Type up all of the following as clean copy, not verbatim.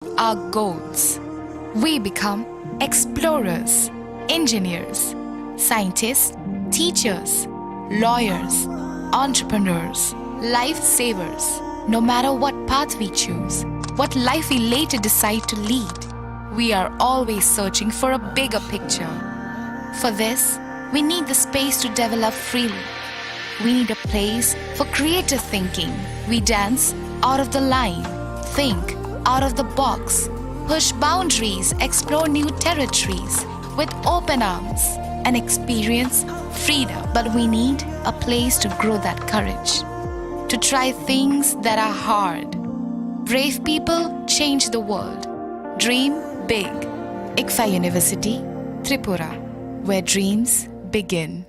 our goals. We become explorers, engineers, scientists, teachers, lawyers, entrepreneurs, lifesavers. No matter what path we choose, what life we later decide to lead, we are always searching for a bigger picture. For this, we need the space to develop freely. We need a place for creative thinking. We dance out of the line, think out of the box, push boundaries, explore new territories with open arms and experience freedom. But we need a place to grow that courage, to try things that are hard. Brave people change the world. Dream big. ICFA University, Tripura, where dreams begin.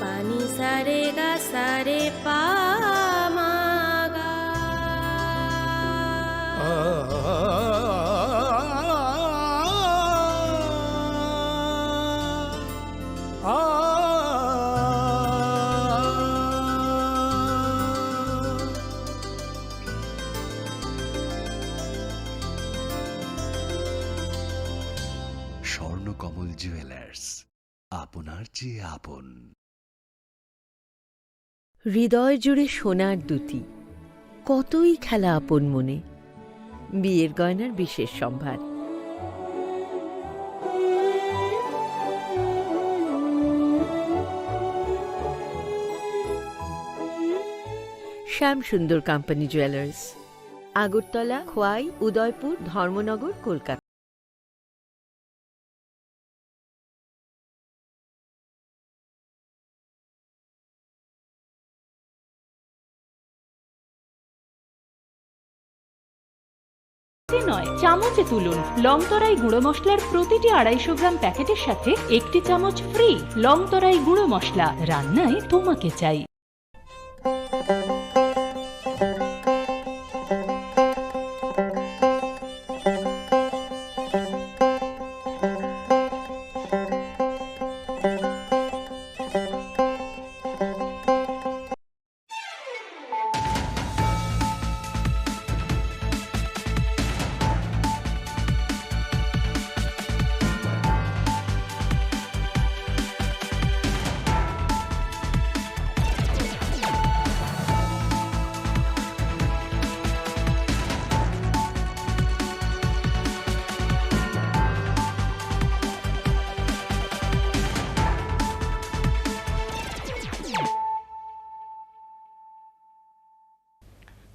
Pani sare ga sare pa ma ga. Swarnakamal jewellers, আপনার চেয়ে আপন। হৃদয় জুড়ে সোনার দুটি, কতই খেলা আপন মনে। বিয়ের গয়নার বিশেষ সম্ভার। Shyamsundar company jewellers, Agartala, Khowai, Udaipur, Dharmanagar, Kolkata. নয়, চামচে তুলুন লংতরাই গুঁড়ো মশলার প্রতিটি 250 গ্রাম প্যাকেটের সাথে একটি চামচ ফ্রি। লংতরাই গুঁড়ো মশলা, রান্নায় তোমাকে চাই।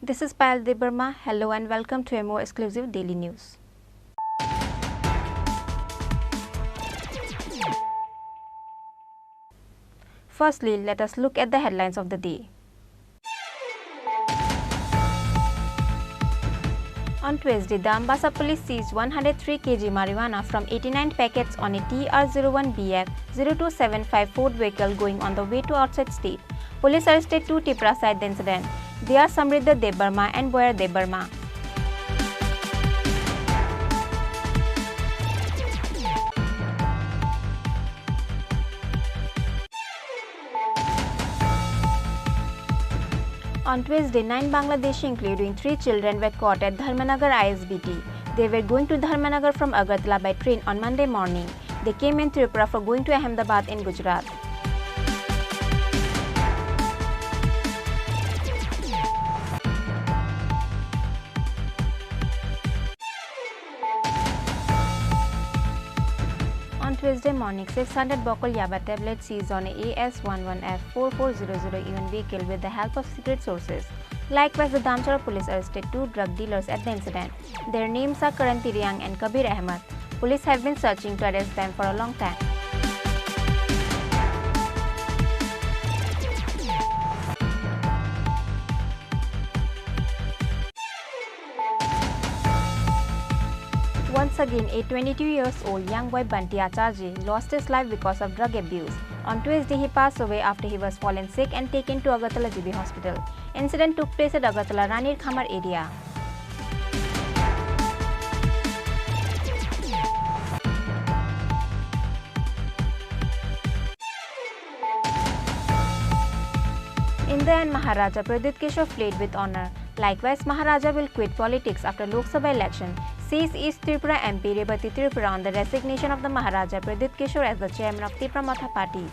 This is Payal Debarma. Hello and welcome to a more exclusive daily news. Firstly, let us look at the headlines of the day. On Tuesday, the Assam Police seized 103 kg marijuana from 89 packets on a TR01BF 02754 Ford vehicle going on the way to outside state. Police arrested 2 Tripura side the incident. They are Samriddha Debarma and Boyer Debarma. On Tuesday, 9 Bangladeshi including 3 children were caught at Dharmanagar ISBT. They were going to Dharmanagar from Agartala by train on Monday morning. They came in Tripura for going to Ahmedabad in Gujarat. On Tuesday morning, 600 Bokal Yaba tablets seized on a AS11F4400 UN vehicle with the help of secret sources. Likewise, the Damchara police arrested 2 drug dealers at the incident. Their names are Karan Tiriang and Kabir Ahmed. Police have been searching to arrest them for a long time. Once again, a 22-year-old young boy Banti Acharji lost his life because of drug abuse. On Tuesday, he passed away after he was fallen sick and taken to Agartala GB Hospital. Incident took place at Agartala Ranir Khamar area. In Uday and Maharaja Pradyut Kishore fled with honor. Likewise, Maharaja will quit politics after Lok Sabha election, says East Tripura MP Rebati Tripura on the resignation of the Maharaja Pradyut Kishore as the chairman of Tripura Matha Party.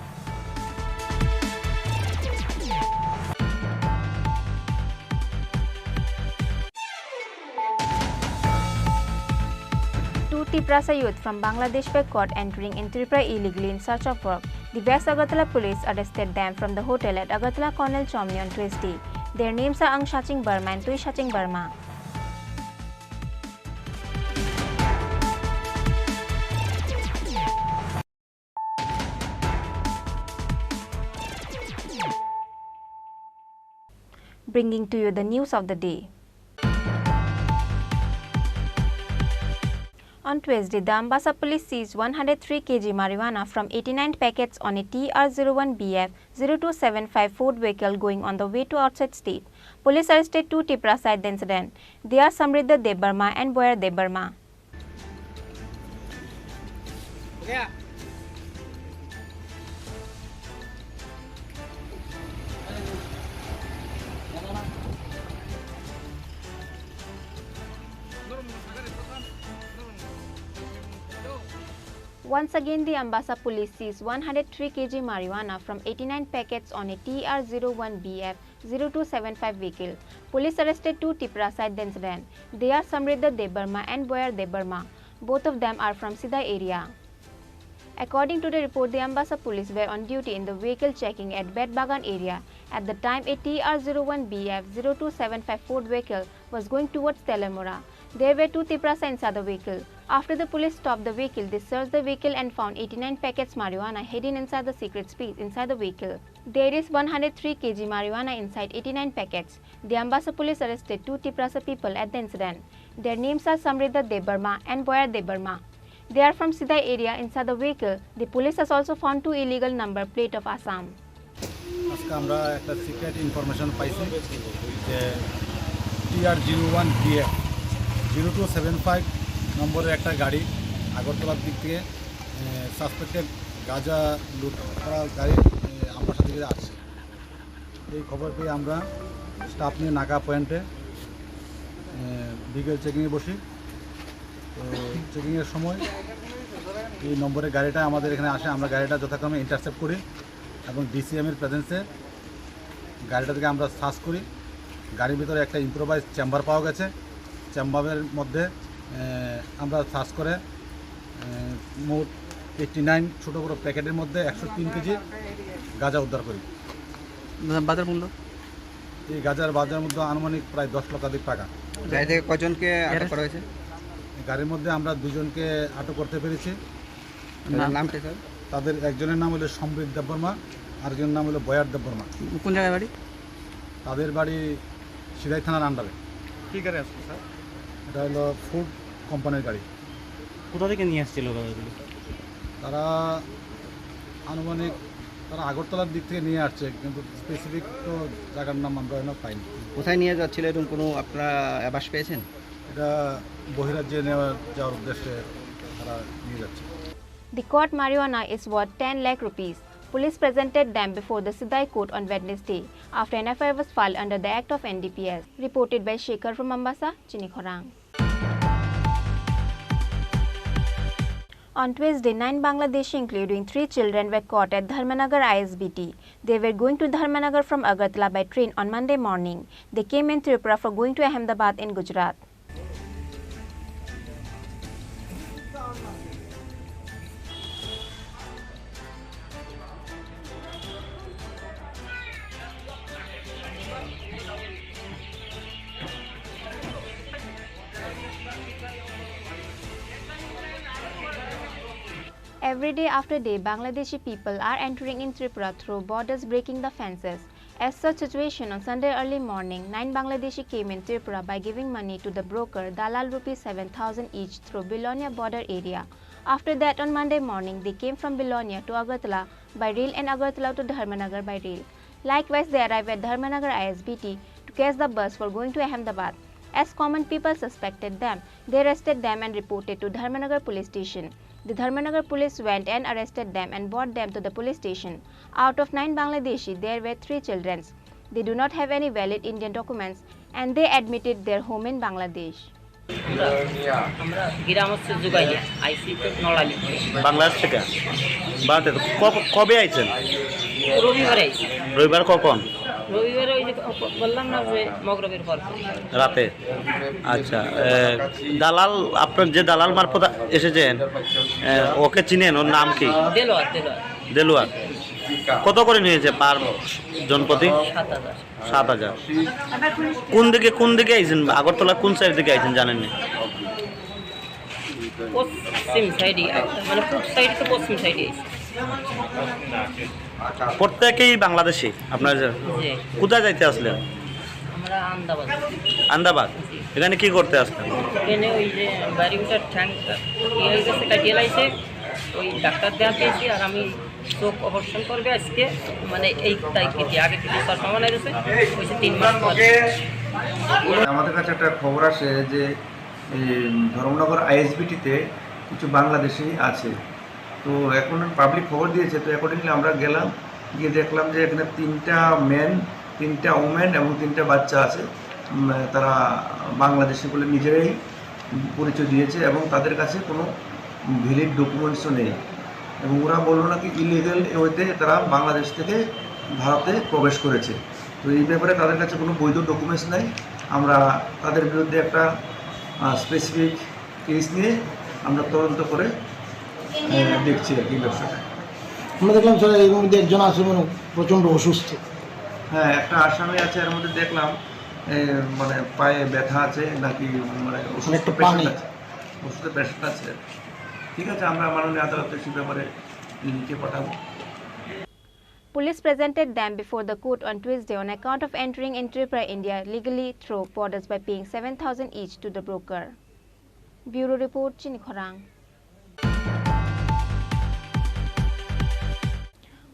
Two Triprasa youth from Bangladesh were caught entering in Tripura illegally in search of work. The West Agartala police arrested them from the hotel at Agartala Cornell Chomni on Tuesday. Their names are Ang Shaching Burma and Tui Shaching Burma. Bringing to you the news of the day. On Tuesday, the Assam Police seized 103 kg marijuana from 89 packets on a TR01BF 0275 Ford vehicle going on the way to outside state. Police arrested two Triprasa at the incident. They are Samriddha Debarma and Boyar Debarma. Once again, the Assam Police seized 103 kg marijuana from 89 packets on a TR01BF 0275 vehicle. Police arrested two Triprasa at the incident. They are Samriddha Debarma and Boyar Debarma. Both of them are from Sida area. According to the report, the Assam Police were on duty in the vehicle checking at Bedbagan area. At the time, a TR01BF 0275 Ford vehicle was going towards Telemora. There were two Triprasa inside the vehicle. After the police stopped the vehicle, they searched the vehicle and found 89 packets marijuana hidden inside the secret space inside the vehicle. There is 103 kg marijuana inside 89 packets. The Assam Police arrested two Triprasa people at the incident. Their names are Samriddha Debarma and Boyar Debarma. They are from Sida area inside the vehicle. The police has also found two illegal number plate of Assam. আজকে আমরা একটা secret information পাইছি যে TR01BF 0275 নম্বরের একটা গাড়ি আগরতলার দিক থেকে সাসপেক্টেড গাঁজা লুট করা গাড়ি আমার সাথে আসছে। এই খবর পেয়ে আমরা স্টাফ নিয়ে নাকা পয়েন্টে বিকেল চেকিংয়ে বসি। তো চেকিংয়ের সময় এই নম্বরের গাড়িটা আমাদের এখানে আসে। আমরা গাড়িটা যথাক্রমে ইন্টারসেপ্ট করি এবং ডিসিএমের প্রেজেন্সে গাড়িটা থেকে আমরা সার্চ করি। গাড়ির ভিতরে একটা ইম্প্রোভাইজ চেম্বার পাওয়া গেছে। চেম্বারের মধ্যে আমরা সার্চ করে মোট 89 ছোটো বড়ো প্যাকেটের মধ্যে 103 কেজি গাঁজা উদ্ধার করি। বাজার মূল্য এই গাঁজার বাজার মধ্যে আনুমানিক প্রায় 10 লক্ষাধিক টাকা। গাড়ি থেকে কয়জনকে আটক করা হয়েছে? গাড়ির মধ্যে আমরা দুজনকে আটক করতে পেরেছি। নামটা স্যার? তাদের একজনের নাম হলো সমৃদ্ধ দেববর্মা, আরেকজনের নাম হলো বয়ার দেববর্মা। কোন জায়গায় বাড়ি? তাদের বাড়ি সিরাই থানার আন্ডারে। কী গাড়ি আসছে স্যার? এটা হলো ফুড কোম্পানির গাড়ি। কোথা থেকে নিয়ে আসছিল গাড়িগুলো? তারা আনুমানিক তারা আগরতলার দিক থেকে নিয়ে আসছে, কিন্তু স্পেসিফিক তো জায়গার নাম আমরা এখনো পাইনি। কোথায় নিয়ে যাচ্ছিল এরকম কোনো আপনারা আভাস পেয়েছেন? এটা বহিরাজ্যে যাওয়ার উদ্দেশ্যে তারা নিয়ে যাচ্ছে। The caught marijuana is worth 10 lakh rupees. Police presented them before the Sidai court on Wednesday after an FIR was filed under the Act of NDPS. Reported by Shekhar from Mombasa, Chini Khorang. On Tuesday, 9 Bangladeshi including 3 children were caught at Dharmanagar ISBT. They were going to Dharmanagar from Agartala by train on Monday morning. They came in Tripura for going to Ahmedabad in Gujarat. Every day after day, Bangladeshi people are entering in Tripura through borders, breaking the fences. As such situation on Sunday early morning, 9 Bangladeshi came in Tripura by giving money to the broker Dalal rupees 7,000 each through Bilonia border area. After that, on Monday morning, they came from Bilonia to Agartala by rail and Agartala to Dharmanagar by rail. Likewise, they arrived at Dharmanagar ISBT to catch the bus for going to Ahmedabad. As common people suspected them, they arrested them and reported to Dharmanagar police station. The Dharmanagar police went and arrested them and brought them to the police station. Out of 9 Bangladeshi, there were 3 children. They do not have any valid Indian documents and they admitted their home in Bangladesh. আমরা গ্রাম হচ্ছে জুগাইয়া আইসি তো নড়ালি বাংলাদেশ থেকে বাড়তে কবে আইছেন? রবিবারে আইসি। রবিবার কখন? রবিবারে ওই যে বললাম না যে মগরবের পর রাতে। আচ্ছা, দালাল আপনার যে দালাল মারফত এসেছেন ওকে চিনেন? ওর নাম কি? দেলোয়ার। দেলোয়ার। কত করে নিয়েছে পার জনপ্রতি? 7,000। কোন দিকে আইছেন? আগরতলা কোন সাইড থেকে আইছেন জানেন না? পশ্চিম সাইডে মানে পূর্ব সাইড তো পশ্চিম সাইডে আইসি। প্রত্যেকেই বাংলাদেশি। আপনার কোথায় যাইতে আসলেন? আমরা আন্দাবাদ। এখানে কি করতে আসলেন? এখানে ওই যে বাড়িটার ঠ্যাং কাটিয়ে লাইছে, ওই ডাক্তার দেওয়া পেয়েছি আর আমি চোখ অপারেশন করবে আজকে, মানে এই তারিখে আগে থেকে সম্ভাবনা রয়েছে ওইসে 3 মাস পর। আমাদের কাছে একটা খবর আসে যে ধর্মনগর আইএসবিটিতে কিছু বাংলাদেশি আছে, তো এখন পাবলিক খবর দিয়েছে, তো অ্যাকর্ডিংলি আমরা গেলাম, গিয়ে দেখলাম যে এখানে 3টা মেন, 3টা ওমেন এবং 3টা বাচ্চা আছে। তারা বাংলাদেশি বলে নিজেরাই পরিচয় দিয়েছে এবং তাদের কাছে কোনো ভ্যালিড ডকুমেন্টসও নেই এবং ওরা বললো নাকি ইলিগাল ওয়েতে তারা বাংলাদেশ থেকে ভারতে প্রবেশ করেছে। তো এই ব্যাপারে তাদের কাছে কোনো বৈধ ডকুমেন্টস নাই। আমরা তাদের বিরুদ্ধে একটা স্পেসিফিক কেস নিয়ে আমরা তদন্ত করে দেখছি আর কি ব্যবসাটা। আমরা দেখলাম স্যার এর মধ্যে একজন আছে মানে প্রচণ্ড অসুস্থ। হ্যাঁ, একটা আসামি আছে, এর মধ্যে দেখলাম মানে পায়ে ব্যথা আছে নাকি, মানে অসুস্থ পেশেন্ট আছে, ওষুধের পেশেন্ট আছে। ঠিক আছে, আমরা মাননীয় আদালতে সে ব্যাপারে লিখে পাঠাবো। Police presented them before the court on Tuesday on account of entering in Tripura, India legally through borders by paying 7,000 each to the broker. Bureau Report, Chini Khorang.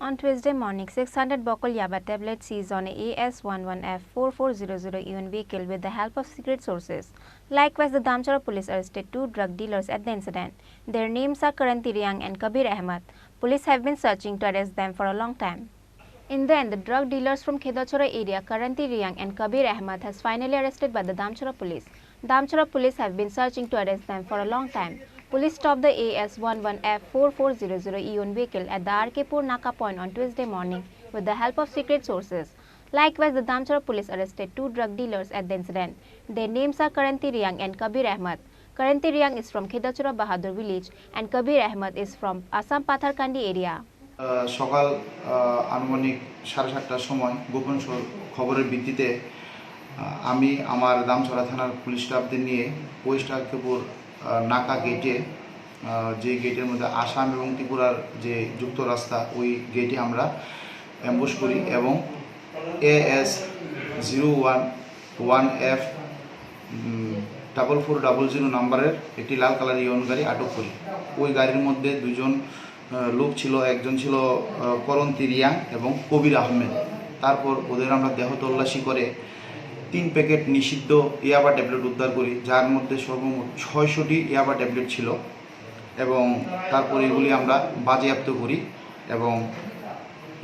On Tuesday morning, 600 Bokol Yaba tablets seized on a AS11F4400 UN vehicle with the help of secret sources. Likewise, the Damchara police arrested 2 drug dealers at the incident. Their names are Karanti Riang and Kabir Ahmad. Police have been searching to arrest them for a long time. In the end, the drug dealers from Khedachora area, Karanti Riang and Kabir Ahmad, has finally arrested by the Damchara police. Damchara police have been searching to arrest them for a long time. Police stopped the AS11F4400 EON vehicle at the RK-Pur Naka point on Tuesday morning with the help of secret sources. Likewise, the Damchara police arrested 2 drug dealers at the incident. Their names are Karanti Riang and Kabir Ahmad. Karanti Riang is from Khedachora Bahadur village and Kabir Ahmad is from Assam Patharkandi area. সকাল আনুমানিক 7:30টার সময় গোপন খবরের ভিত্তিতে আমি আমার দামছড়া থানার police স্টাফদের নিয়ে ওয়েস্ট আরকেপুর নাকা গেটে, যে গেটের মধ্যে আসাম এবং ত্রিপুরার যে যুক্ত রাস্তা, ওই গেটে আমরা অ্যাম্বুশ করি এবং AS011F4400 নাম্বারের একটি লাল কালার ইয়ন গাড়ি আটক করি। ওই গাড়ির মধ্যে 2 জন লোক ছিল, একজন ছিল করন্তি রিয়াং এবং কবির আহমেদ। তারপর ওদের আমরা দেহ তল্লাশি করে 3 প্যাকেট নিষিদ্ধ ইয়াবা ট্যাবলেট উদ্ধার করি, যার মধ্যে সর্বমোট 600টি ইয়াবা ট্যাবলেট ছিল এবং তারপর এগুলি আমরা বাজেয়াপ্ত করি এবং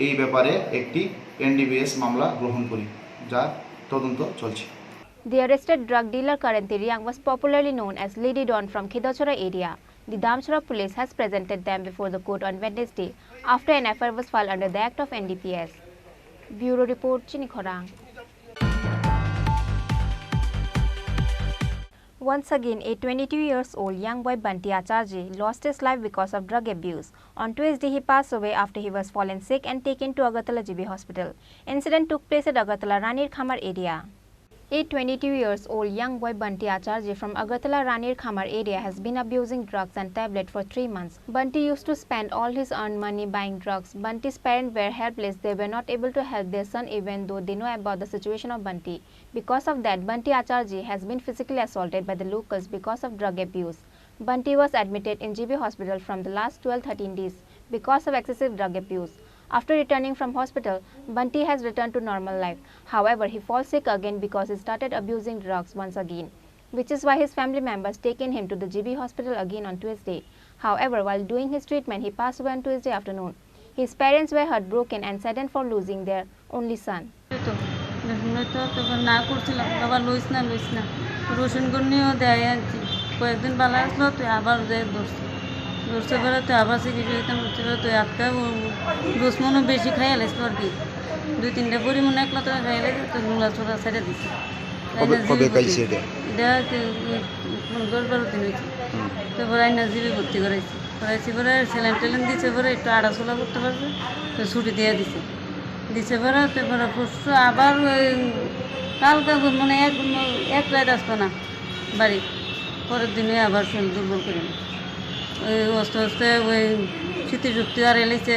এই ব্যাপারে একটি NDPS মামলা গ্রহণ করি, যার তদন্ত চলছে। The arrested drug dealer Karanti Riang was popularly known as Lady Don from Khedachora area. The Damchara police has presented them before the court on Wednesday after an FIR was filed under the Act of NDPS. Bureau Report, Chini Khorang. Once again, a 22-year-old young boy Banti Acharji lost his life because of drug abuse. On Tuesday, he passed away after he was fallen sick and taken to Agartala GB Hospital. Incident took place at Agartala Ranir Khamar area. A 22-year-old young boy Banti Acharji from Agartala Ranir Khamar area has been abusing drugs and tablets for 3 months. Banti used to spend all his earned money buying drugs. Banti's parents were helpless. They were not able to help their son even though they know about the situation of Banti. Because of that, Banti Acharji has been physically assaulted by the locals because of drug abuse. Banti was admitted in GB Hospital from the last 12-13 days because of excessive drug abuse. After returning from hospital, Banti has returned to normal life. However, he falls sick again because he started abusing drugs once again, which is why his family members taken him to the GB hospital again on Tuesday. However, while doing his treatment, he passed away on Tuesday afternoon. His parents were heartbroken and saddened for losing their only son. নয়তো তখন না করছিলাম, বাবা লইস না রসুন গন্যও দেয় আনছি। কয়েকদিন বালা আসলো তুই আবার যায় ধরছে পরে তুই আবার চিকিৎসা দিতাম করছে তুই একটা দুশ্মনও বেশি খাইয়া লাইছিল আর কি, 2-3টা পরিমাণ একলা তো খাইয়া লাগে তো নুলা ছোড়া ছেড়ে দিছে। এটা 10-12 দিন হয়েছে। তারপরে আইনা জিবি ভর্তি করাইছি পরে স্যালাইন দিচ্ছে পরে একটু আড়াচলা করতে পারছে তো ছুটি দিয়ে দিছে পরে তারপরে পরশু আবার ওই কালকে মানে এক রাত আসতো না বাড়ি, পরের দিনে আবার শরীর দুর্বল করে ওই আস্তে আস্তে ওই স্মৃতিশক্তি আর এলেছে,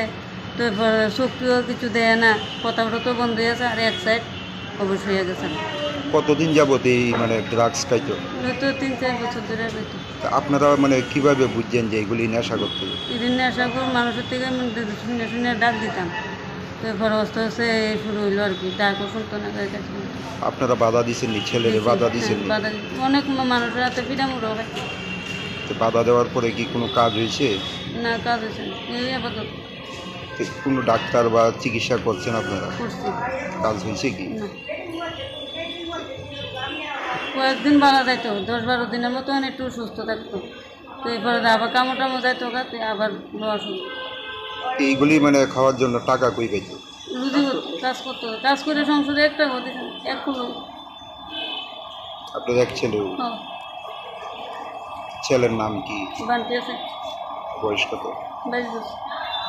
তারপরে শক্তিও কিছু দেয় না, কথা তো বন্ধ হয়ে আছে আর এক সাইড অবশ্যই হয়ে গেছে। কতদিন যাবত এই মানে ড্রাগস খাইতো? হয়তো 3-4 বছর ধরে হয়তো। আপনারা মানে কিভাবে বুঝছেন যে এগুলি নেশা করতে? এদিন নেশা করে মানুষের থেকে শুনে ডাক দিতাম, তারপর আস্তে আস্তে শুরু হইলো আর কি, ডাকও শুনতো না। আপনারা বাধা দিচ্ছেন নি? ছেলেরে বাধা দিচ্ছেন নি? অনেক মানুষের হাতে পিঠামুড়ো হয়। বাধা দেওয়ার পরে কি কোনো কাজ হয়েছে? না, কাজ হয়েছে না, এই আপাতত। কোনো ডাক্তার বা চিকিৎসা করছেন আপনারা? করছি। কাজ হয়েছে কি? কয়েকদিন ভালো যাইতো, 10-12 দিনের মতো একটু সুস্থ থাকতো, তো এরপরে আবার কামড় যাইতো গাতে আবার নেওয়া শুরু। এইগুলি মানে খাওয়ার জন্য টাকা কই পাইতো? রুজি কাজ করতো, কাজ করে সংসারে একটা হতে এক হলো। আপনার এক ছেলে? ছেলের নাম কি? বান্টি আছে। বয়স কত? 22 বছর।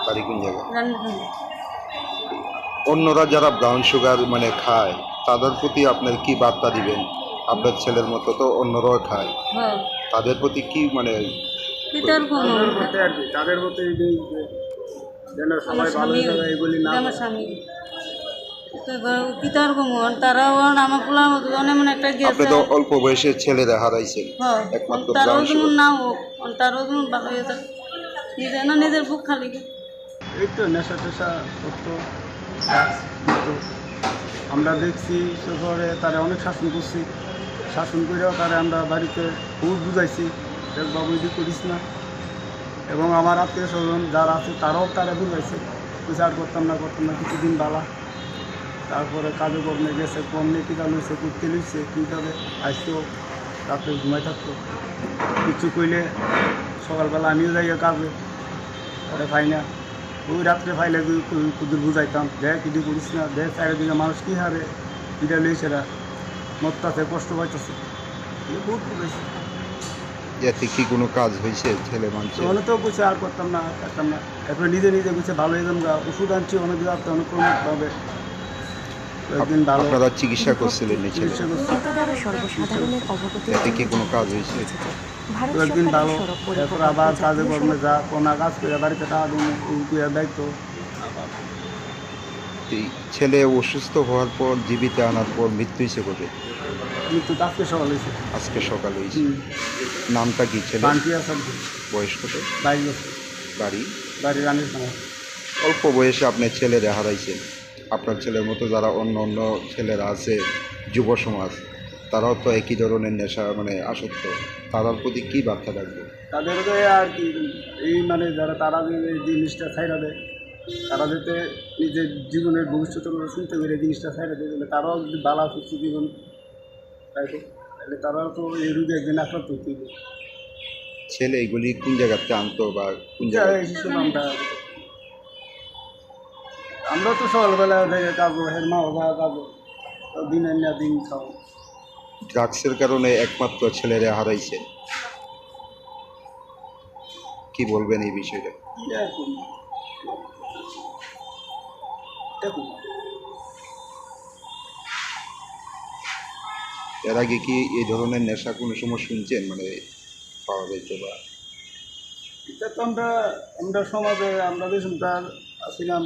বাড়ি কোন জায়গায়? রান্নাঘর। অন্যরা যারা ব্রাউন সুগার মানে খায় তাদের প্রতি আপনার কি বার্তা দিবেন? আপনার ছেলের মতো তো অন্যরাও খায়, তাদের প্রতি কি মানে তাদের মতো যেন সবাই ভালো হয়ে যাবে এগুলি না। আমার স্বামী কিতার কমন তারাও আমার পোলার মতো অনেক একটা গেছে। আপনি তো অল্প বয়সে ছেলেরা হারাইছেন, একমাত্র তারাও যেমন না হোক, তারাও যেমন ভালো হয়ে যায়, নিজের না নিজের বুক খালি। এই তো নেশা টেশা করতো, আমরা দেখছি শহরে তারা অনেক শাসন করছি, শাসন করেও তারা আমরা বাড়িতে খুব বুঝাইছি বাবু এটি করিস না, এবং আমার আত্মীয় স্বজন যারা আছে তারাও তারা বুঝাইছে, বিচার করতাম না কিছুদিন বালা, তারপরে কাজে কর্মে গেছে, কম নেকি চালুছে, করতে লইছে, কীভাবে আসতেও রাত্রে ঘুমাই থাকতো, কিছু কইলে সকালবেলা আমিও যাই কাজে, তারা পাই না, ওই রাত্রে ফাইলে কুদুর বুঝাইতাম, দেখ কিডি করিস না, দেখ চারিদিকে মানুষ কী হারে এটা লইছেরা মরতাছে, কষ্ট পাইতেছে, বহুত বুঝাইছে। এতে কি কোনো কাজ হয়েছে? ছেলে মানুষ অনেক তো কিছু আর করতাম না এরপরে নিজে কিছু ভালো হয়ে যান, ওষুধ আনছি অনেক দিন অনেক কমভাবে। আপনারা চিকিৎসা করছিলেন? এতে কি কোনো কাজ হয়েছে? কয়েকদিন ভালো, এরপর আবার কাজে কর্মে যা কোনা কাজ করে বাড়িতে টাকা দায়িত্ব। ছেলে অসুস্থ হওয়ার পর জীবিত আনার পর মৃত্যু হয়েছে কবে? মৃত্যু আজকে সকাল হয়েছে। আজকে সকাল হয়েছে। নামটা কি ছেলে? বয়স কত? 22 বছর। বাড়ি রানীর খামার। অল্প বয়সে আপনার ছেলেরা হারাইছেন, আপনার ছেলের মতো যারা অন্য ছেলেরা আছে যুব সমাজ, তারাও তো একই ধরনের নেশা মানে আসক্ত, তাদের প্রতি কী বার্তা রাখবে? তাদেরকে আর কি এই মানে যারা তারা এই জিনিসটা ছাইড়া দেয়, তারা যাতে নিজের জীবনের ভবিষ্যতের কথা শুনতে পেরে জিনিসটা ছাইড়া দেয়, তাহলে তারাও যদি বালা সুস্থ জীবন তাহলে তারাও তো এই রোগে একদিন আক্রান্ত হতে হবে। ছেলে এগুলি কোন জায়গাতে আনতো বা কোন জায়গায়? আমরা তো সকালবেলা থেকে কাজও হের মা বাবা কাজও দিন আনিয়া দিন খাও। ড্রাগসের কারণে একমাত্র ছেলেরা হারাইছে, কি বলবেন এই বিষয়টা? এর আগে কি এই ধরনের নেশা কোনো সময় শুনছেন মানে পাওয়া যাইতো? বা এটা তো আমরা সমাজে আমরা যে শুনতাম আসছিলাম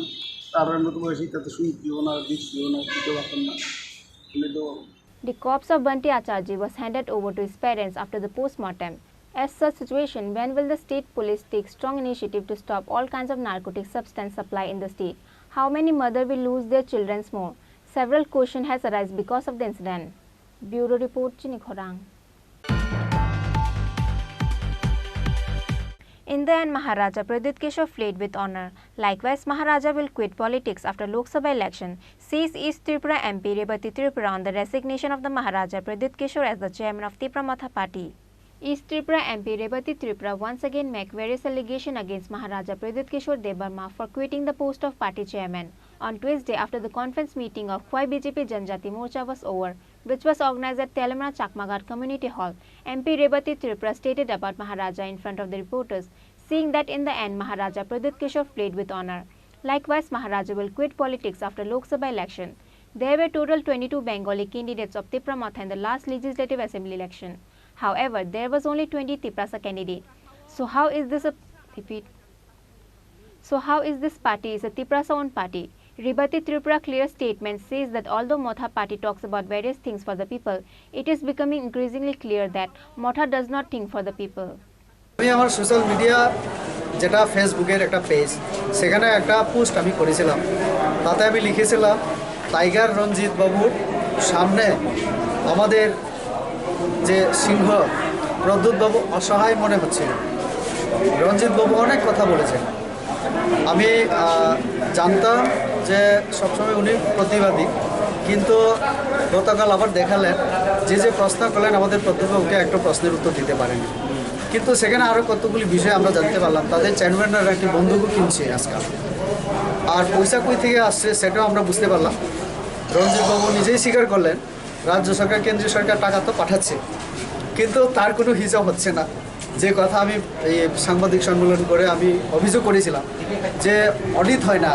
তার মতো বয়সী তাতে শুনছিও না, দেখছিও না, বুঝতে পারতাম না। The corpse of Banti Acharji was handed over to his parents after the post-mortem. As such situation, when will the state police take strong initiative to stop all kinds of narcotic substance supply in the state? How many mothers will lose their children more? Several questions has arisen because of the incident. Bureau Report, Chini Khorang. In the end, Maharaja Pradit Keshav fled with honor. Likewise, Maharaja will quit politics after Lok Sabha election. says East Tripura MP Rebati Tripura on the resignation of the Maharaja Pradit Kishore as the chairman of Tripura Matha Party. East Tripura MP Rebati Tripura once again make various allegations against Maharaja Pradit Kishore Debarma for quitting the post of party chairman. On Tuesday, after the conference meeting of Khwai BJP Janjati Morcha was over, which was organized at Telamana Chakmagat Community Hall, MP Rebati Tripura stated about Maharaja in front of the reporters, saying that in the end Maharaja Pradit Kishore played with honor. Likewise, Maharaja will quit politics after Lok Sabha election. There were total 22 Bengali candidates of Tripura Matha in the last legislative assembly election. However, there was only 20 Triprasa candidates. So how is this party is a Triprasa-owned party? Rebati Tripura clear statement says that although Matha party talks about various things for the people, it is becoming increasingly clear that Matha does not think for the people. আমি আমার social media যেটা ফেসবুকের একটা page সেখানে একটা post আমি করেছিলাম তাতে আমি লিখেছিলাম টাইগার রঞ্জিত বাবুর সামনে আমাদের যে সিংহ প্রদ্যুৎ বাবু অসহায় মনে হচ্ছিল রঞ্জিত বাবু অনেক কথা বলেছেন আমি জানতাম যে সবসময় উনি প্রতিবাদী কিন্তু গতকাল আবার দেখালেন যে প্রশ্ন করলেন আমাদের প্রদ্যুৎ বাবুকে একটা প্রশ্নের উত্তর দিতে পারেনি কিন্তু সেখানে আরও কতগুলি বিষয় আমরা জানতে পারলাম তাদের চেয়ারম্যানরা একটি বন্দুকও কিনছে আজকাল আর পয়সা কই থেকে আসছে সেটাও আমরা বুঝতে পারলাম রঞ্জিতবাবু নিজেই স্বীকার করলেন রাজ্য সরকার কেন্দ্রীয় সরকার টাকা তো পাঠাচ্ছে কিন্তু তার কোনো হিসাব হচ্ছে না যে কথা আমি এই সাংবাদিক সম্মেলন করে আমি অভিযোগ করেছিলাম যে অডিট হয় না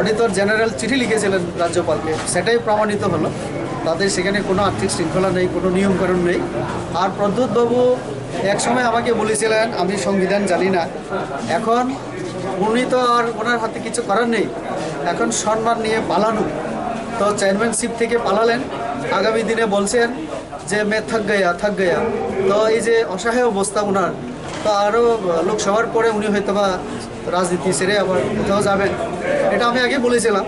অডিটর জেনারেল চিঠি লিখেছিলেন রাজ্যপালকে সেটাই প্রমাণিত হলো তাদের সেখানে কোনো আর্থিক শৃঙ্খলা নেই কোনো নিয়মকানুন নেই আর প্রদ্যুৎবাবু এক সময় আমাকে বলেছিলেন আমি সংবিধান জানি না এখন উনি তো আর ওনার হাতে কিছু করার নেই এখন সম্মান নিয়ে পালানো তো চেয়ারম্যানশিপ থেকে পালালেন আগামী দিনে বলছেন যে মে থাক গয়া তো এই যে অসহায় অবস্থা ওনার তো আরও লোকসভার পরে উনি হয়তো বা রাজনীতি সেরে আবার কোথাও যাবেন এটা আমি আগে বলেছিলাম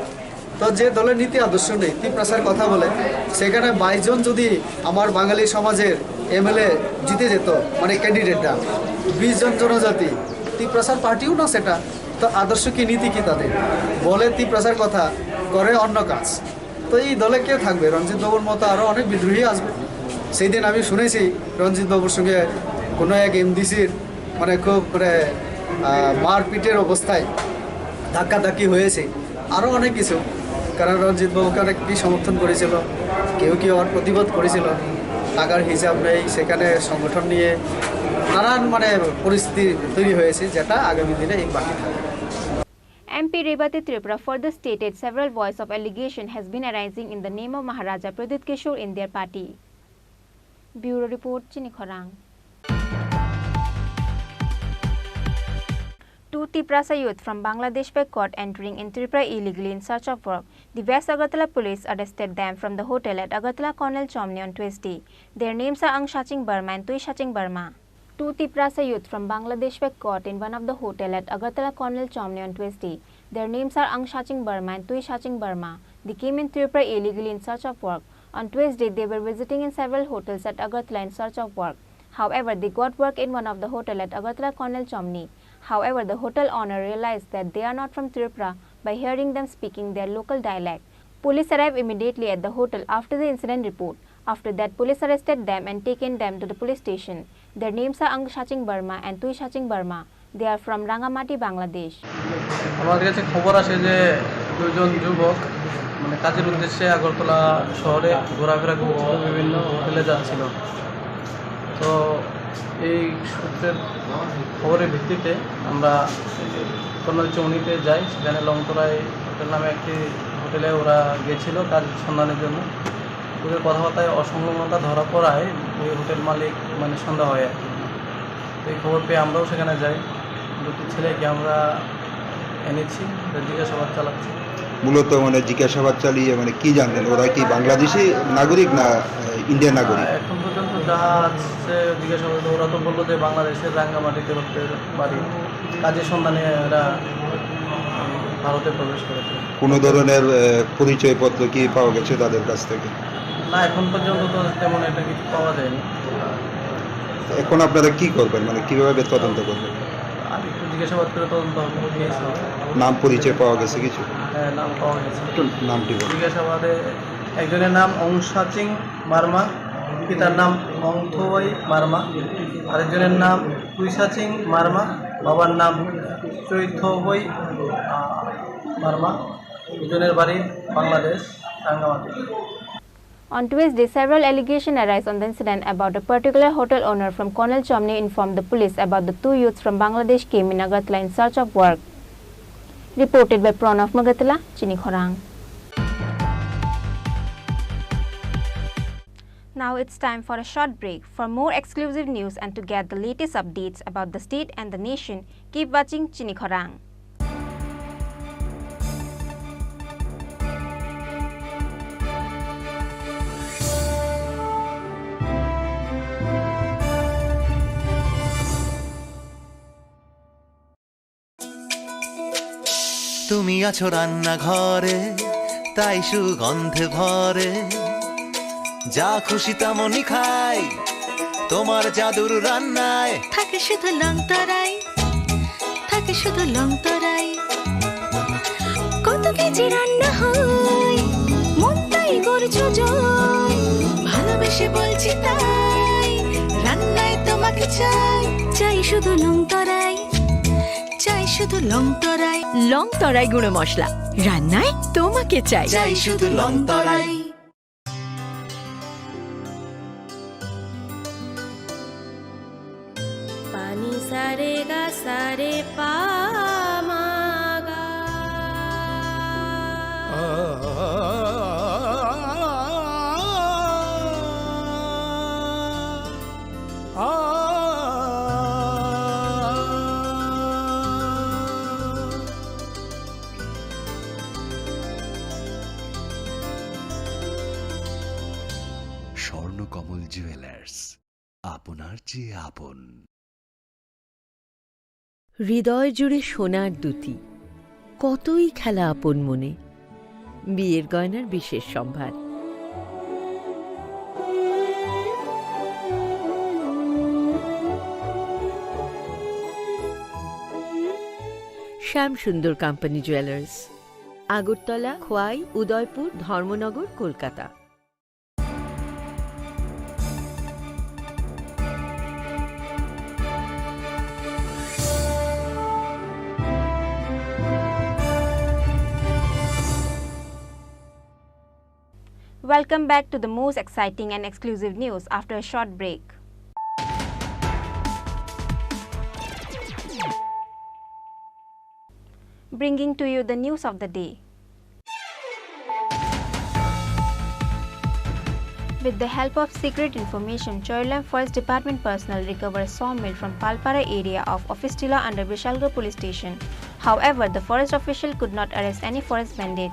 তো যে দলের নীতি আদর্শ নেই ত্রিপ্রাসার কথা বলে সেখানে 22 জন যদি আমার বাঙালি সমাজের এমএলএ জিতে যেত মানে ক্যান্ডিডেটরা 20 জন জনজাতি ত্রিপ্রাসার পার্টিও না সেটা তো আদর্শ কি নীতি কি তাদের বলে ত্রিপ্রাসার কথা করে অন্য কাজ তো এই দলে কে থাকবে রঞ্জিতবাবুর মতো আরও অনেক বিদ্রোহী আসবে সেই দিন আমি শুনেছি রঞ্জিতবাবুর সঙ্গে কোনো এক এমডিসির মানে খুব মানে মারপিটের অবস্থায় ধাক্কাধাক্কি হয়েছে আরও অনেক কিছু কারণ রঞ্জিতবাবুকে অনেক কি সমর্থন করেছিল কেউ ওর প্রতিবাদ করেছিল টাকার হিসাব নেই সেখানে সংগঠন নিয়ে নানান মানে পরিস্থিতি তৈরি হয়েছে যেটা আগামী দিনে এই বাকি থাকবে MP Rebati Tripura further stated several voice of allegation has been arising in the name of Maharaja Pradit Kishore in their party. Bureau Report, Chini Khorang. Two Triprasa youth from Bangladesh were caught entering in Tripura illegally in search of work. The West Agartala police arrested them from the hotel at Agartala Cornell Chomni on Tuesday. Their names are Ang Shaching Burma and Tui Shaching Burma. Two Triprasa youth from Bangladesh were caught in one of the hotel at Agartala Cornell Chomni on Tuesday. Their names are Ang Shaching Burma and Tui Shaching Burma. They came in Tripura illegally in search of work. On Tuesday, they were visiting in several hotels at Agartala in search of work. However, they got work in one of the hotel at Agartala Cornell Chomni. However, the hotel owner realized that they are not from Tripura by hearing them speaking their local dialect. Police arrived immediately at the hotel after the incident report. After that, police arrested them and taken them to the police station. Their names are Ang Shaching Burma and Tui Shaching Burma. They are from Rangamati, Bangladesh. আমাদের কাছে খবর আসে যে দুজন যুবক মানে কাজের উদ্দেশ্যে আগরতলা শহরে ঘোরাফেরা করছিল বিভিন্ন হোটেলে যাচ্ছিল তো এই সূত্রের খবরের ভিত্তিতে আমরা কর্নেল চৌনিতে যাই সেখানে লংতরাই হোটেল নামে একটি হোটেলে ওরা গেছিল কাজ সন্ধানের জন্য ওদের কথাবার্তায় অসংলগ্নতা ধরা পড়ায় ওই হোটেল মালিক মানে সন্দেহ হয় এই খবর পেয়ে আমরাও সেখানে যাই দুটি ছেলেকে আমরা এনেছি জিজ্ঞাসাবাদ চালাচ্ছি মূলত মানে জিজ্ঞাসাবাদ চালিয়ে মানে কি জানলেন ওরা কি বাংলাদেশি নাগরিক না ইন্ডিয়ান নাগরিক এখন পর্যন্ত যা আছে জিজ্ঞাসাবাদ ওরা তো বললো যে বাংলাদেশের রাঙ্গামাটিতে হচ্ছে বাড়ি কাজের সন্ধানে এরা ভারতে প্রবেশ করেছে কোনো ধরনের পরিচয়পত্র কি পাওয়া গেছে তাদের কাছ থেকে না এখন পর্যন্ত তো তেমন একটা কিছু পাওয়া যায়নি এখন আপনারা কি করবেন মানে কিভাবে তদন্ত করবেন আর একটু জিজ্ঞাসাবাদ করে তদন্ত হবে নাম পরিচয় পাওয়া গেছে কিছু হ্যাঁ নাম পাওয়া গেছে। একটু নামটি বলুন। জিজ্ঞাসাবাদে একজনের নাম অংসাচিং মার্মা, পিতার নাম অংথোয়াই মার্মা, আরেকজনের নাম কুইসাচিং মার্মা, বাবার নাম চৈথবই মার্মা, দুজনের বাড়ি Bangladesh Rangamati. On Tuesday, several allegations arise on the incident about a particular hotel owner from Colonel Chomney informed the police about the two youths from Bangladesh came in Agartala in search of work. Reported by Pranav Magatala, Chini Khorang. Now it's time for a short break. For more exclusive news and to get the latest updates about the state and the nation, keep watching Chini Khorang. তুমি আছো রান্না ঘরে, তাই সুগন্ধে ভরে, যা খুশি তেমনই খাই, তোমার জাদুর রান্নায় থাকে শুধু লং তরাই, থাকে শুধু লং তরাই, কত কেজি রান্না হয়, মন তাই করছো জয়, ভালোবেসে বলছি তাই, রান্নায় তোমাকে চাই, চাই শুধু লং তরাই, চাই শুধু লং তরাই, লং তরাই গুঁড়ো মশলা, রান্নায় তোমাকে চাই, চাই শুধু লং তরাই। পানি সারে গা সারে পা মা গা, স্বর্ণকমল জুয়েলার্স, আপনার চেয়ে আপন। হৃদয় জুড়ে সোনার দুটি, কতই খেলা আপন মনে, বিয়ের গয়নার বিশেষ সম্ভার। শ্যাম সুন্দর company jewellers, Agartala, Khowai, Udaipur, Dharmanagar, Kolkata. Welcome back to the most exciting and exclusive news after a short break. Bringing to you the news of the day. With the help of secret information, Choilam Forest Department personnel recovered a sawmill from Palpara area of Officetilla under Vishalgarh police station. However, the forest official could not arrest any forest bandit.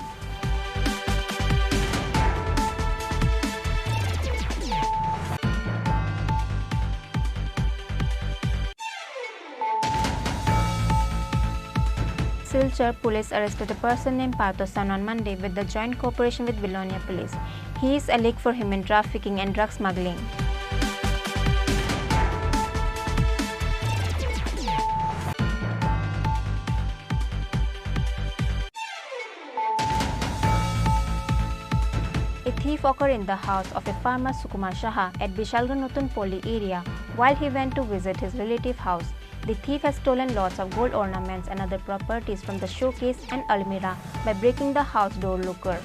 Silchar police arrested a person named Parthosan on Monday with the joint cooperation with Vilonia police. He is alleged for human trafficking and drug smuggling. A thief occurred in the house of a farmer Sukumar Shaha at Vishalgarh Nutun Poli area while he went to visit his relative house. The thief has stolen lots of gold ornaments and other properties from the showcase and almirah by breaking the house door locker.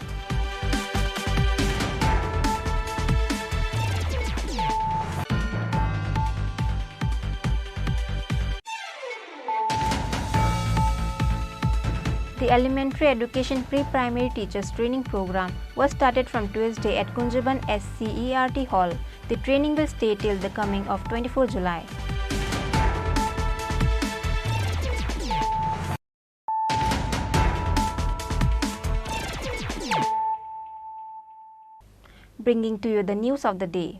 The elementary education pre-primary teachers training program was started from Tuesday at Kunjaban SCERT Hall. The training will stay till the coming of 24 July. Bringing to you the news of the day.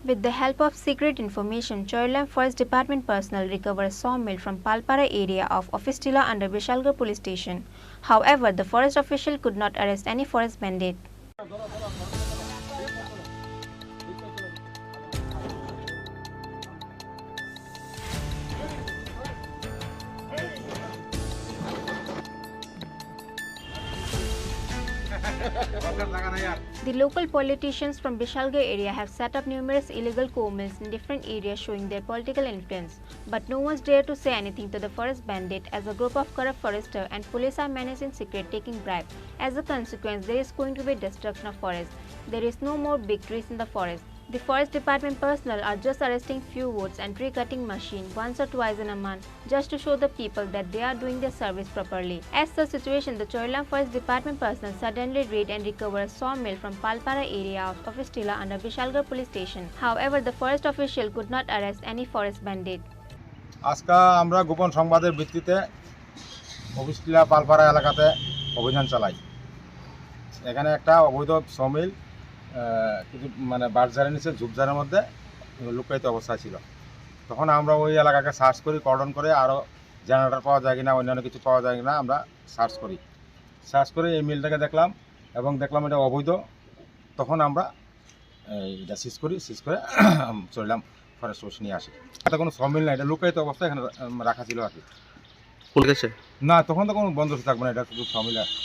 With the help of secret information, Choilam Forest Department personnel recovered a sawmill from Palpara area of Officetilla under Vishalgarh police station. However, the forest official could not arrest any forest bandit. The local politicians from Bishalgarh area have set up numerous illegal coal mills in different areas showing their political influence. But no one's dared to say anything to the forest bandit as a group of corrupt foresters and police are managed in secret taking bribes. As a consequence, there is going to be destruction of forests. There is no more big trees in the forest. The forest department personnel are just arresting few votes and tree cutting machine once or twice in a month just to show the people that they are doing their service properly. As the situation, the Choilam forest department personnel suddenly raid and recover a sawmill from Palpara area of Ofistila under Bishalgarh police station. However, the forest official could not arrest any forest bandit. আজকে আমরা গোপন সংবাদের ভিত্তিতে অফিসটিলা পালপাড়া এলাকাতে অভিযান চালাই। এখানে একটা অবৈধ সমিল কিছু মানে বাজারের নিচে ঝুপঝাড়ের মধ্যে লুকায়িত অবস্থায় ছিল। তখন আমরা ওই এলাকাকে সার্চ করি, কর্ডন করে আরও জেনারেটর পাওয়া যায় কিনা অন্যান্য কিছু পাওয়া যায় কিনা আমরা সার্চ করি। সার্চ করে এই মিলটাকে দেখলাম এবং দেখলাম এটা অবৈধ। তখন আমরা এটা সিজ করি, সিজ করে চললাম ফরেস্ট অফিস নিয়ে আসি। এটা কোনো সমিল না, এটা লুকায়িত অবস্থায় এখানে রাখা ছিল আর কি। না তখন তো কোনো বন্ধ থাকবে না, এটা শুধু সমিল আছে।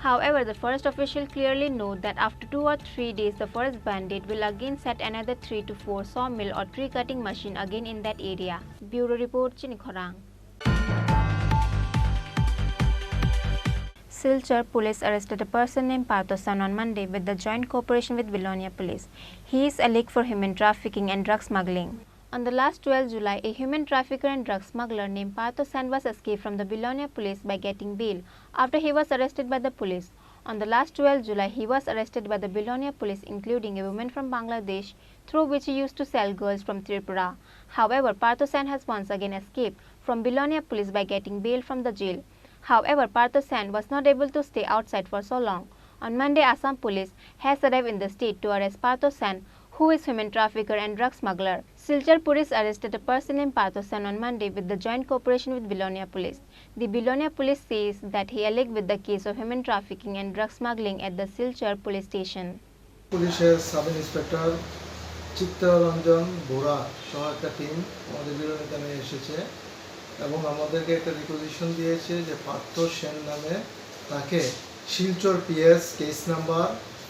However, the forest official clearly know that after 2 or 3 days, the forest bandit will again set another 3 to 4 sawmill or tree cutting machine again in that area. Bureau report, Chini Khorang. Silchar police arrested a person named Parthosan on Monday with the joint cooperation with Bilonia Police. He is alleged for human trafficking and drug smuggling. On the last 12 July, a human trafficker and drug smuggler named Parthosan was escaped from the Bilonia Police by getting bail after he was arrested by the police. On the last 12 July, he was arrested by the Bilonia Police, including a woman from Bangladesh, through which he used to sell girls from Tripura. However, Parthosan has once again escaped from Bilonia Police by getting bail from the jail. However, Parthosan was not able to stay outside for so long. On Monday, Assam Police has arrived in the state to arrest Parthosan, who is human trafficker and drug smuggler. Silchar Police arrested a person named Parthosan on Monday with the joint cooperation with Bilonia Police. The Bilonia Police says that he alleged with the case of human trafficking and drug smuggling at the Silchar Police Station. পুলিশের sub inspector Chittaranjan বোরা সহ একটা team আমাদের বিরোধীতে এসেছে এবং আমাদেরকে একটা recognition দিয়েছে যে পার্থ সেন নামে তাকে Silchar PS case number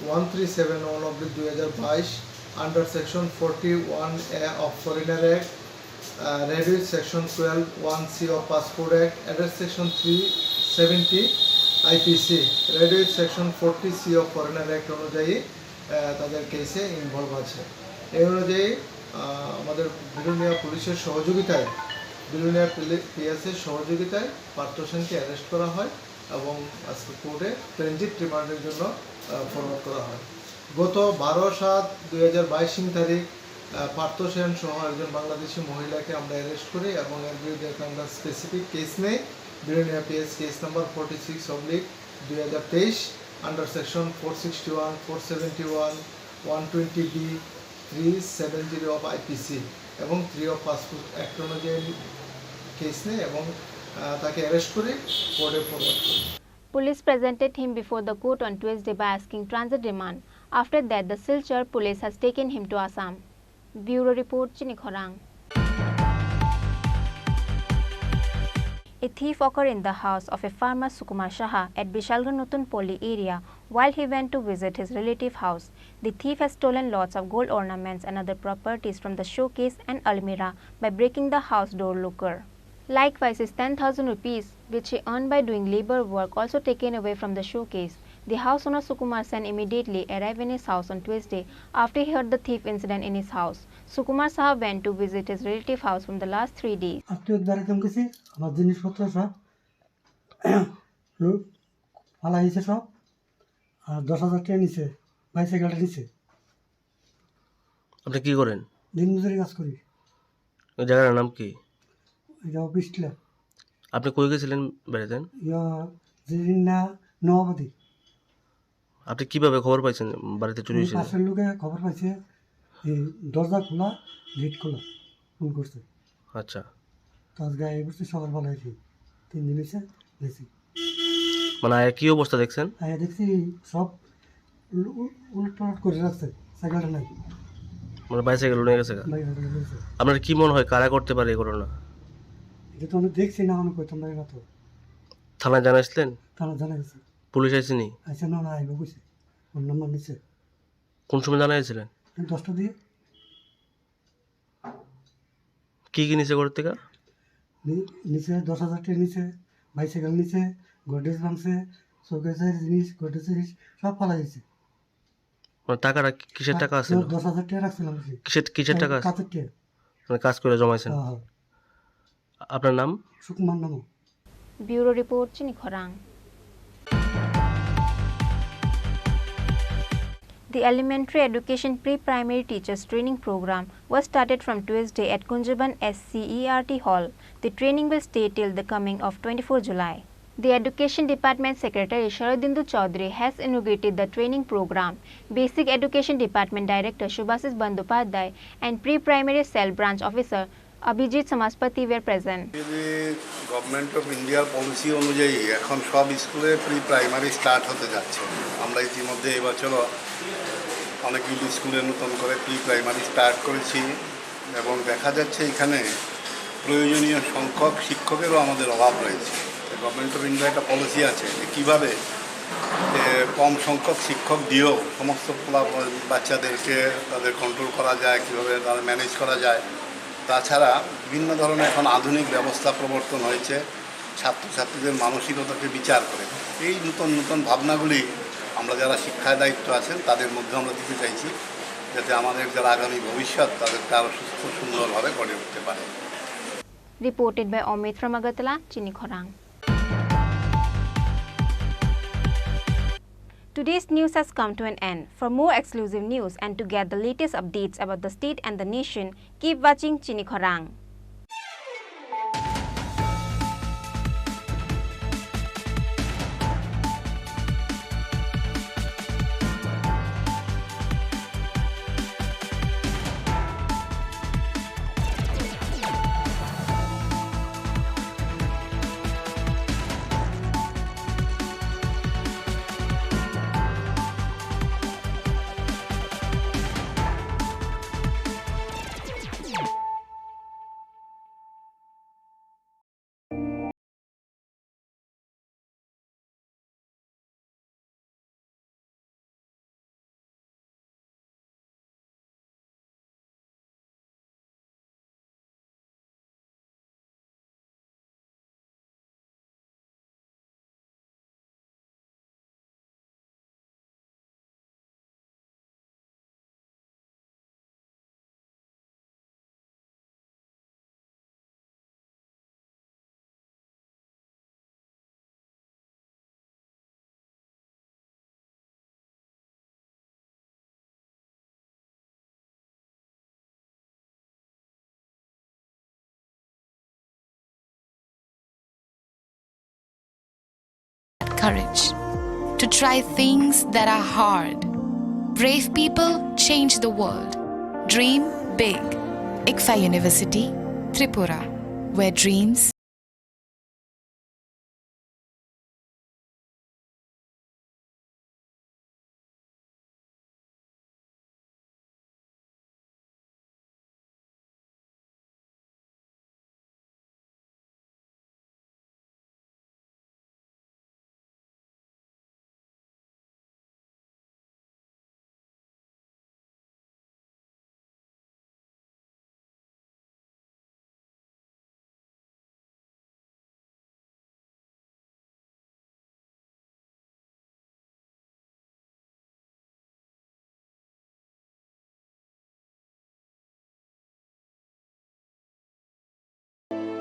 1371/2022 under section 41A of Foreigner Act, reduced section 12(1)(c) of Passport Act, added section 370 IPC, reduced section 40C of Foreigner Act অনুযায়ী তাদের কেসে ইনভলভ আছে। এই অনুযায়ী আমাদের বিলোনিয়া পুলিশের সহযোগিতায় বিলোনিয়া পিএসের সহযোগিতায় পার্থসেনকে অ্যারেস্ট করা হয় এবং আজকে কোর্টে ট্রানজিট রিমান্ডের জন্য ফরওয়ার্ড করা হয়। গত 12/7/2022 তারিখ পার্থ সেন সহ একজন বাংলাদেশি মহিলাকে আমরা অ্যারেস্ট করি এবং এর বিরুদ্ধে আমরা স্পেসিফিক কেস নেই। Belonia PS case number 46/2023 under section 461, 471, 120B, 370 of IPC এবং 3 অফ পাসপোর্ট অ্যাক্ট অনুযায়ী কেস নেই এবং তাকে অ্যারেস্ট করে কোর্টে ফরওয়ার্ড করি। Police presented him before the court on Tuesday by asking transit remand. After that, the Silchar police has taken him to Assam. Bureau report, Chini Khorang. A thief occurred in the house of a farmer Sukumar Shaha at Bishalgarh Nutun Poli area while he went to visit his relative house. The thief has stolen lots of gold ornaments and other properties from the showcase and almirah by breaking the house door locker. Likewise, his 10,000 rupees, which he earned by doing labor work, also taken away from the showcase. The house owner Sukumar Sen immediately arrived in his house on Tuesday after he heard the thief incident in his house. Sukumar Saha went to visit his relative house from the last 3 days. আত্মীয় দ্বারা কেমন গেছি আমার জিনিসপত্র সব ফালা হয়েছে সব আর 10,000 টাকা নিছে বাইসাইকেলটা নিছে। আপনি কি করেন? দিন মজুরি কাজ করি। ওই জায়গার নাম কি? এটা অফিসটা। আপনি কই গেছিলেন বেড়াতে? জিরিনা নবাবতী। আপনি কিভাবে খবর পাইছেন বাড়িতে চুরি হয়েছে? পাশের লোকে খবর পাইছে, এই দরজা খোলা, গেট খোলা, ফোন করছে। আচ্ছা, তো আজকে এই বছর সকালবেলা এসে 3 দিন হয়েছে গেছি। মানে কি অবস্থা দেখছেন? দেখছি সব উলট পালট করে রাখছে, সাইকেলটা নাই। মানে বাইসাইকেল নিয়ে গেছে। আপনার কি মনে হয় কারা করতে পারে এই ঘটনা? এটা তো আমি দেখছি না, আমি কইতাম পারি না তো। থানায় জানাইছিলেন? তারা জানা গেছে পুলিশ আইসেনি? আচ্ছা না আইব কইছে ফোন নাম্বার নিচ্ছে কোন সময় জানাইছিলেন? 10টা দিয়ে কি কি নিচে ঘর থেকে? নিচে 10,000 টাকা নিচে, বাইসাইকেল নিচে, গোডরেজ ভাঙছে, শোকেসের জিনিস, গোডরেজের জিনিস সব পালা দিচ্ছে। মানে টাকাটা কিসের টাকা আছে? 10,000 টাকা রাখছিলাম। কিসের টাকা? কাজের টাকা। মানে কাজ করে জমাইছেন? হ্যাঁ। আপনার নাম? সুকুমার নাম। ব্যুরো রিপোর্ট, চিনি খোরাং। The Elementary Education Pre-Primary Teachers Training Program was started from Tuesday at Kunjaban SCERT Hall. The training will stay till the coming of 24 July. The Education Department Secretary Sharadindu Chaudhary has inaugurated the training program. Basic Education Department Director Shubhasis Bandopadhyay and Pre-Primary Cell Branch Officer Abhijit Samaspati were present. Government of ইন্ডিয়ার policy অনুযায়ী এখন সব স্কুলে pre primary start হতে যাচ্ছে। আমরা ইতিমধ্যে এবছর অনেকগুলি স্কুলে নতুন করে প্রি প্রাইমারি স্টার্ট করেছি এবং দেখা যাচ্ছে এখানে প্রয়োজনীয় সংখ্যক শিক্ষকেরও আমাদের অভাব রয়েছে। গভর্নমেন্ট অফ ইন্ডিয়া একটা পলিসি আছে যে কীভাবে কম সংখ্যক শিক্ষক দিয়েও সমস্ত বাচ্চাদেরকে তাদের কন্ট্রোল করা যায়, কীভাবে তাদের ম্যানেজ করা যায়। তাছাড়া বিভিন্ন ধরনের এখন আধুনিক ব্যবস্থা প্রবর্তন হয়েছে ছাত্রছাত্রীদের মানসিকতাকে বিচার করে। এই নতুন নতুন ভাবনাগুলি আমরা যারা শিক্ষায় দায়িত্ব আছেন তাদের মধ্যে আমরা দিতে চাইছি, যাতে আমাদের যারা আগামী ভবিষ্যৎ তাদেরকে আরও সুস্থ সুন্দরভাবে গড়ে উঠতে পারে। Reported by Omid from Agartala, Chini Khorang. Today's news has come to an end. For more exclusive news and to get the latest updates about the state and the nation, keep watching Chini Khorang. Courage to try things that are hard. Brave people change the world. Dream big. ICFA University, Tripura, where dreams